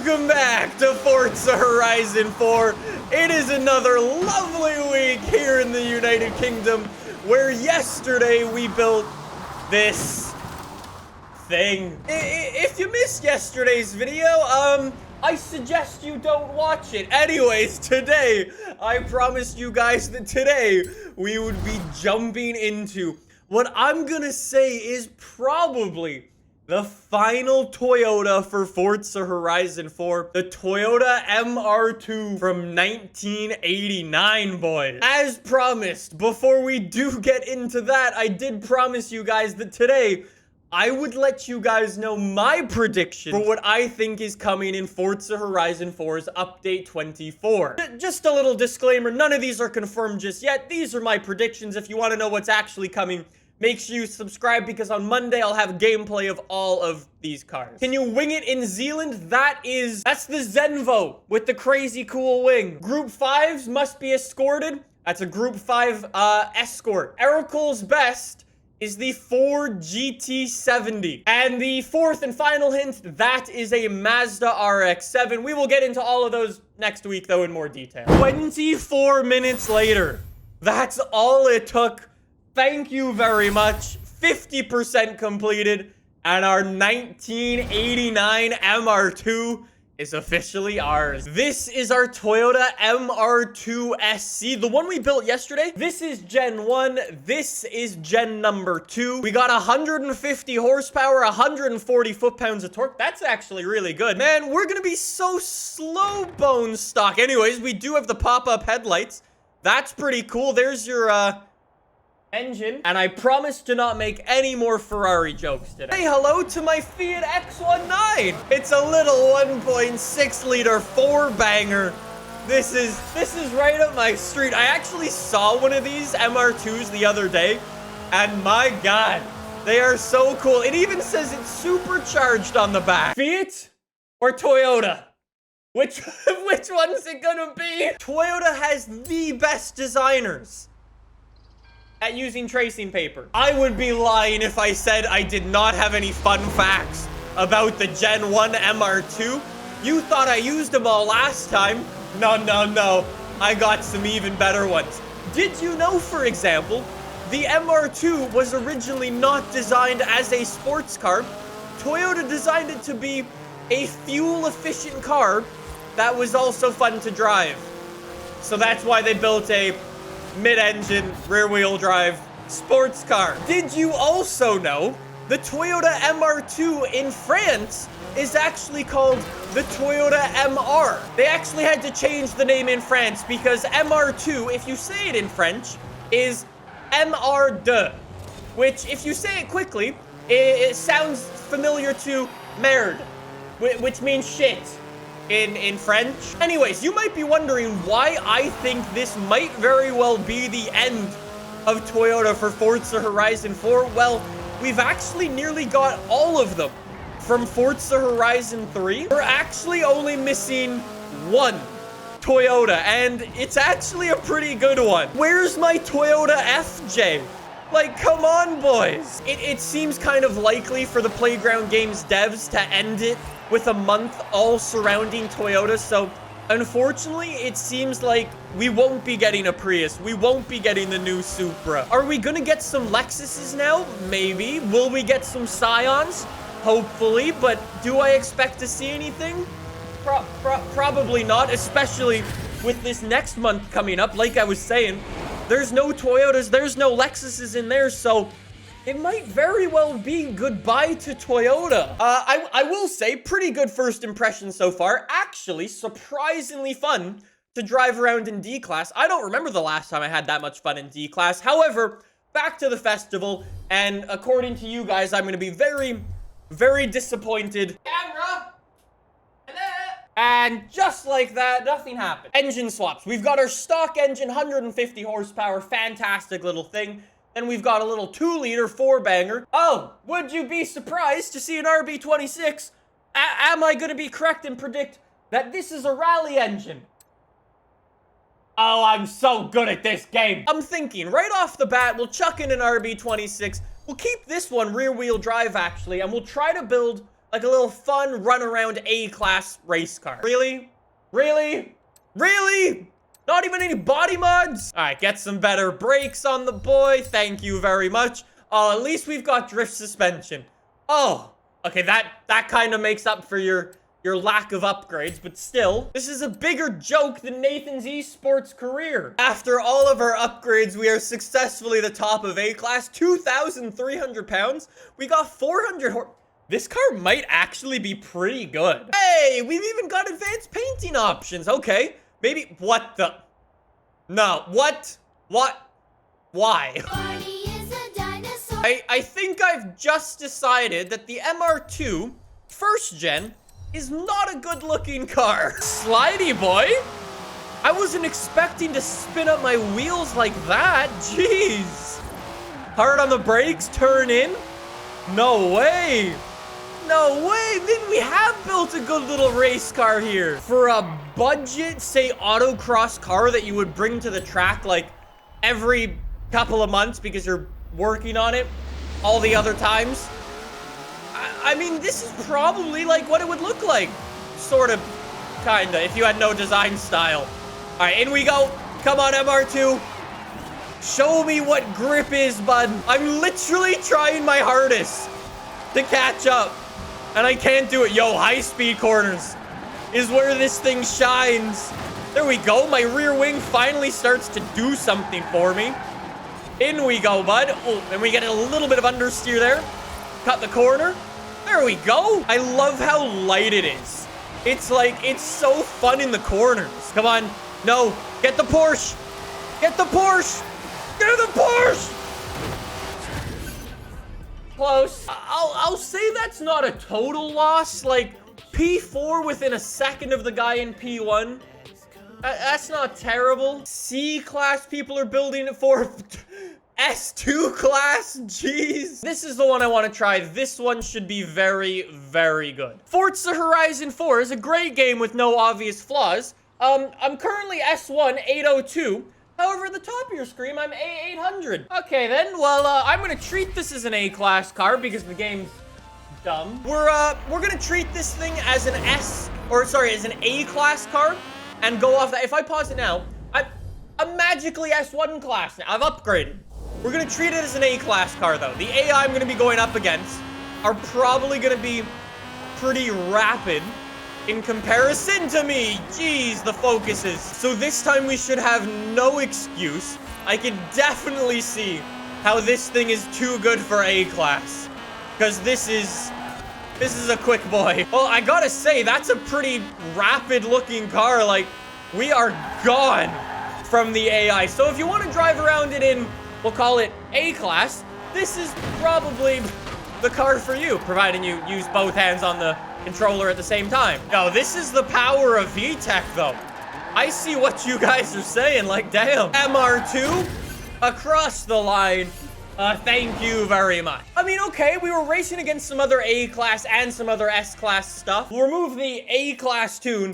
Welcome back to Forza Horizon 4. It is another lovely week here in the United Kingdom, where yesterday we built this thing. If you missed yesterday's video, I suggest you don't watch it. Anyways, today, I promised you guys that today we would be jumping into what I'm gonna say is probably the final Toyota for Forza Horizon 4, the Toyota MR2 from 1989, boys. As promised, before we do get into that, I did promise you guys that today, I would let you guys know my prediction for what I think is coming in Forza Horizon 4's Update 24. Just a little disclaimer, none of these are confirmed just yet. These are my predictions. If you want to know what's actually coming, make sure you subscribe, because on Monday I'll have gameplay of all of these cars. Can you wing it in Zealand? That's the Zenvo with the crazy cool wing. Group 5s must be escorted. That's a Group 5 escort. Ericle's best is the Ford GT70. And the fourth and final hint, that is a Mazda RX-7. We will get into all of those next week, though, in more detail. 24 minutes later. That's all it took. Thank you very much. 50% completed, and our 1989 MR2 is officially ours. This is our Toyota MR2 SC, the one we built yesterday. This is Gen 1. This is Gen number 2. We got 150 horsepower, 140 foot-pounds of torque. That's actually really good. Man, we're gonna be so slow bone stock. Anyways, we do have the pop-up headlights. That's pretty cool. There's your, engine, and I promise to not make any more Ferrari jokes today. Say hello to my Fiat X19. It's a little 1.6 liter 4-banger. This is right up my street. I actually saw one of these MR2s the other day, and my God, they are so cool. It even says it's supercharged on the back. Fiat or Toyota? Which one's it gonna be? Toyota has the best designers at using tracing paper. I would be lying if I said I did not have any fun facts about the Gen 1 MR2. You thought I used them all last time. No. I got some even better ones. Did you know, for example, the MR2 was originally not designed as a sports car? Toyota designed it to be a fuel-efficient car that was also fun to drive. So that's why they built a mid-engine, rear-wheel drive sports car. Did you also know the Toyota MR2 in France is actually called the Toyota MR? They actually had to change the name in France because MR2, if you say it in French, is MR2, which, if you say it quickly, it sounds familiar to merde, which means shit in French. Anyways, you might be wondering why I think this might very well be the end of Toyota for Forza Horizon 4. Well, we've actually nearly got all of them from Forza Horizon 3. We're actually only missing one Toyota, and it's actually a pretty good one. Where's my Toyota FJ? Like, come on, boys. It seems kind of likely for the Playground Games devs to end it with a month all surrounding Toyota, so unfortunately, it seems like we won't be getting a Prius. We won't be getting the new Supra. Are we gonna get some Lexuses now? Maybe. Will we get some Scions? Hopefully, but do I expect to see anything? Probably not, especially with this next month coming up. Like I was saying, there's no Toyotas, there's no Lexuses in there, so it might very well be goodbye to Toyota. I will say, pretty good first impression so far. Actually, surprisingly fun to drive around in D-Class. I don't remember the last time I had that much fun in D-Class. However, back to the festival, and according to you guys, I'm going to be very, very disappointed. Camera! And just like that, nothing happened. Engine swaps. We've got our stock engine, 150 horsepower, fantastic little thing. Then we've got a little 2-liter 4-banger. Oh, would you be surprised to see an RB26? Am I going to be correct and predict that this is a rally engine? Oh, I'm so good at this game. I'm thinking right off the bat, we'll chuck in an RB26. We'll keep this one rear-wheel drive, actually, and we'll try to build like a little fun run around A-class race car. Really? Really? Really? Not even any body mods? All right, get some better brakes on the boy. Thank you very much. Oh, at least we've got drift suspension. Oh, okay, that kind of makes up for your lack of upgrades, but still, this is a bigger joke than Nathan's esports career. After all of our upgrades, we are successfully the top of A-class, 2,300 pounds. We got 400 This car might actually be pretty good. Hey, we've even got advanced painting options. Okay, maybe, what the? No, what? What? Why? I think I've just decided that the MR2 first gen is not a good looking car. Slidey boy? I wasn't expecting to spin up my wheels like that. Jeez. Hard on the brakes, turn in. No way. No way. Then we have built a good little race car here. For a budget, say, autocross car that you would bring to the track like every couple of months because you're working on it all the other times. I mean, this is probably like what it would look like. Sort of, kinda, if you had no design style. All right, in we go. Come on, MR2. Show me what grip is, bud. I'm literally trying my hardest to catch up, and I can't do it. Yo, high-speed corners is where this thing shines. There we go. My rear wing finally starts to do something for me. In we go, bud. Oh, and we get a little bit of understeer there. Cut the corner. There we go. I love how light it is. It's like, it's so fun in the corners. Come on. No. Get the Porsche. Get the Porsche. Get the Porsche. Close. I'll say that's not a total loss. Like, P4 within a second of the guy in P1. That's not terrible. C-class people are building it for S2 class. Jeez. This is the one I want to try. This one should be very, very good. Forza Horizon 4 is a great game with no obvious flaws. I'm currently S1 802. However, at the top of your screen, I'm A800. Okay, then. Well, I'm going to treat this as an A-class car because the game's dumb. We're going to treat this thing as an as an A-class car. And go off that. If I pause it now, I'm magically S1 class now. I've upgraded. We're going to treat it as an A-class car, though. The AI I'm going to be going up against are probably going to be pretty rapid in comparison to me. Jeez, the focuses. So this time we should have no excuse. I can definitely see how this thing is too good for A-class. Because this is a quick boy. Well, I gotta say, that's a pretty rapid looking car. Like, we are gone from the AI. So if you want to drive around it in, we'll call it A-class, this is probably the car for you, providing you use both hands on the controller at the same time. Yo, this is the power of VTech, though. I see what you guys are saying. Like, damn. MR2 across the line. Thank you very much. I mean, okay, we were racing against some other A-class and some other S-class stuff. We'll remove the A-class tune,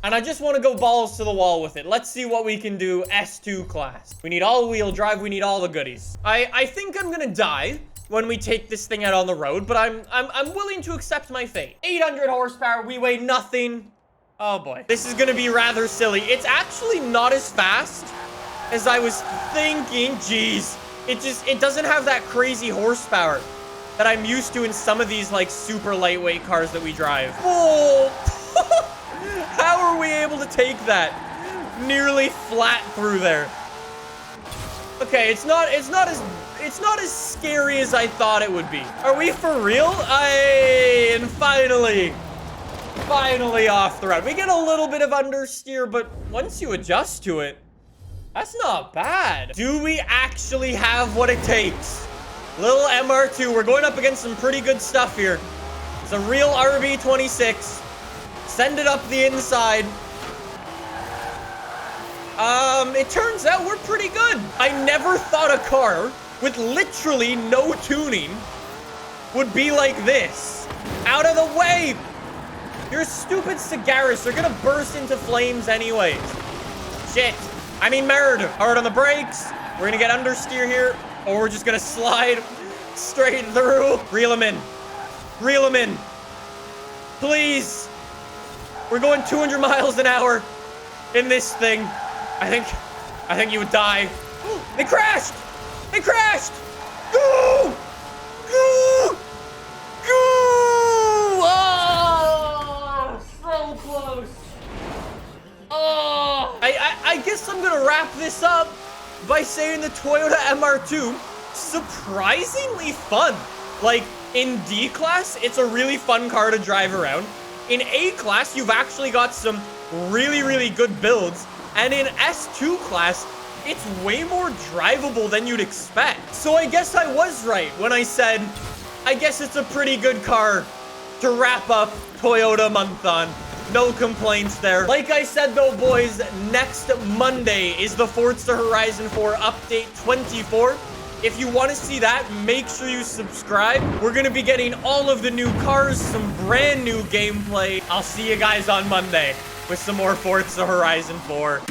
and I just want to go balls to the wall with it. Let's see what we can do S2 class. We need all-wheel drive. We need all the goodies. I think I'm gonna die when we take this thing out on the road, but I'm willing to accept my fate. 800 horsepower. We weigh nothing. Oh, boy. This is gonna be rather silly. It's actually not as fast as I was thinking. Jeez. It doesn't have that crazy horsepower that I'm used to in some of these, like, super lightweight cars that we drive. Oh! How are we able to take that nearly flat through there? Okay, it's not as scary as I thought it would be. Are we for real? And finally off the road. We get a little bit of understeer, but once you adjust to it, that's not bad. Do we actually have what it takes? Little MR2. We're going up against some pretty good stuff here. It's a real RB26. Send it up the inside. It turns out we're pretty good. I never thought a car with literally no tuning would be like this. Out of the way. You're stupid Cigaris. They're gonna burst into flames anyways. Shit. I mean, murder. Hard on the brakes. We're gonna get understeer here, or we're just gonna slide straight through. Reel him in. Reel him in. Please. We're going 200 miles an hour in this thing. I think you would die. They crashed! They crashed! Go! Go! Go! Oh! So close. Oh! I guess I'm gonna wrap this up by saying the Toyota MR2, surprisingly fun. Like, in D class, it's a really fun car to drive around. In A class, you've actually got some really, really good builds. And in S2 class, it's way more drivable than you'd expect. So I guess I was right when I said, I guess it's a pretty good car to wrap up Toyota month on. No complaints there. Like I said though, boys, next Monday is the Forza Horizon 4 Update 24. If you want to see that, make sure you subscribe. We're going to be getting all of the new cars, some brand new gameplay. I'll see you guys on Monday with some more Forza Horizon 4.